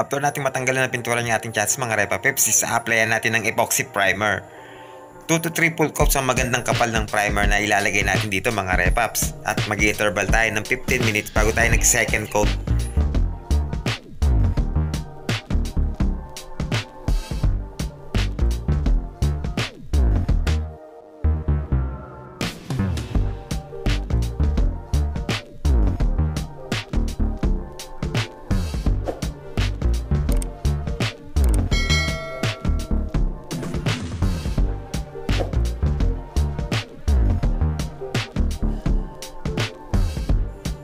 After natin matanggalan ng pintura ng ating chassis mga Repa Peps, isa-applyan natin ng epoxy primer. 2 to 3 full coats ang magandang kapal ng primer na ilalagay natin dito mga Repaps. At mag-interval tayo ng 15 minutes bago tayo nag-second coat.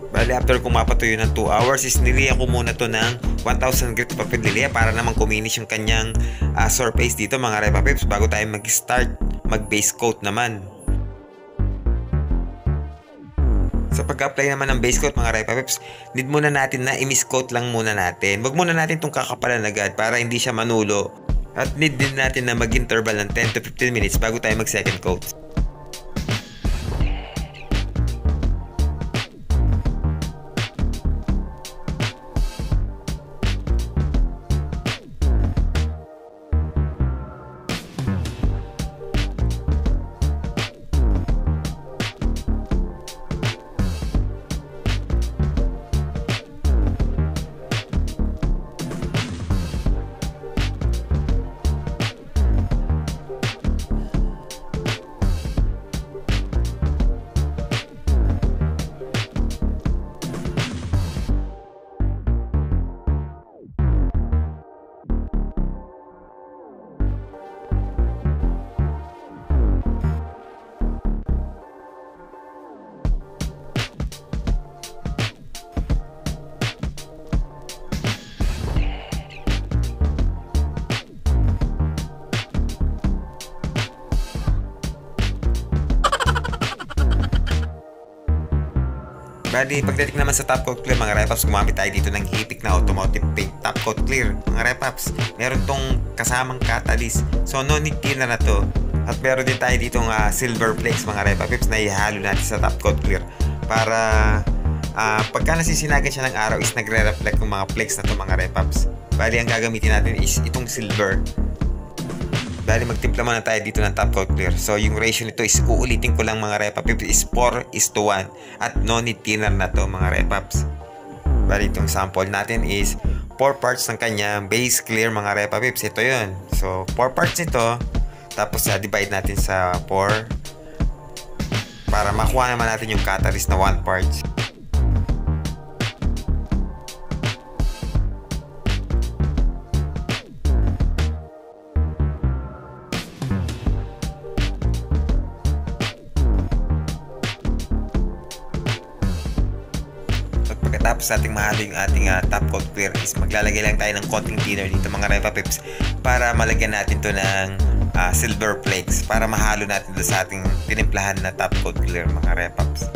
Bali, after kung mapatuyo ng 2 hours is niliyan ko muna to ng 1000 grit papel lilia para naman kuminis yung kanyang surface dito mga Repa Peps bago tayo mag-start mag-base coat naman. Sa pag-apply naman ng base coat mga Repa Peps, need muna natin na i-miscoat lang muna natin. Wag muna natin itong kakapalan agad para hindi siya manulo. At need din natin na mag-interval ng 10 to 15 minutes bago tayo mag-second coat. Bali, pagdating naman sa top coat clear mga Repaps, gumamit tayo dito ng Hitik na automotive paint top coat clear mga Repaps. Meron tong kasamang catalyst, so no need thinner na to. At meron din tayo ditong silver flakes mga Repaps na ihalo natin sa top coat clear para pagka nasisinagan siya ng araw is nagre-reflect yung mga flakes na to mga Repaps. Bali, ang gagamitin natin is itong silver. Bali, magtimpla muna tayo dito ng top coat clear. So, yung ratio nito is uulitin ko lang mga Repaps is 4:1 at no need thinner na to mga Repaps. Bali, itong sample natin is 4 parts ng kanyang base clear mga Repaps. Ito yun. So, 4 parts ito. Tapos, divide natin sa 4 para makuha naman natin yung catalyst na 1 part. Pagkatapos nating mahalo yung ating top coat clear is maglalagay lang tayo ng konting thinner dito mga Repa Peps para malagyan natin to ng silver flakes para mahalo natin doon sa ating tinimplahan na top coat clear mga Repaps.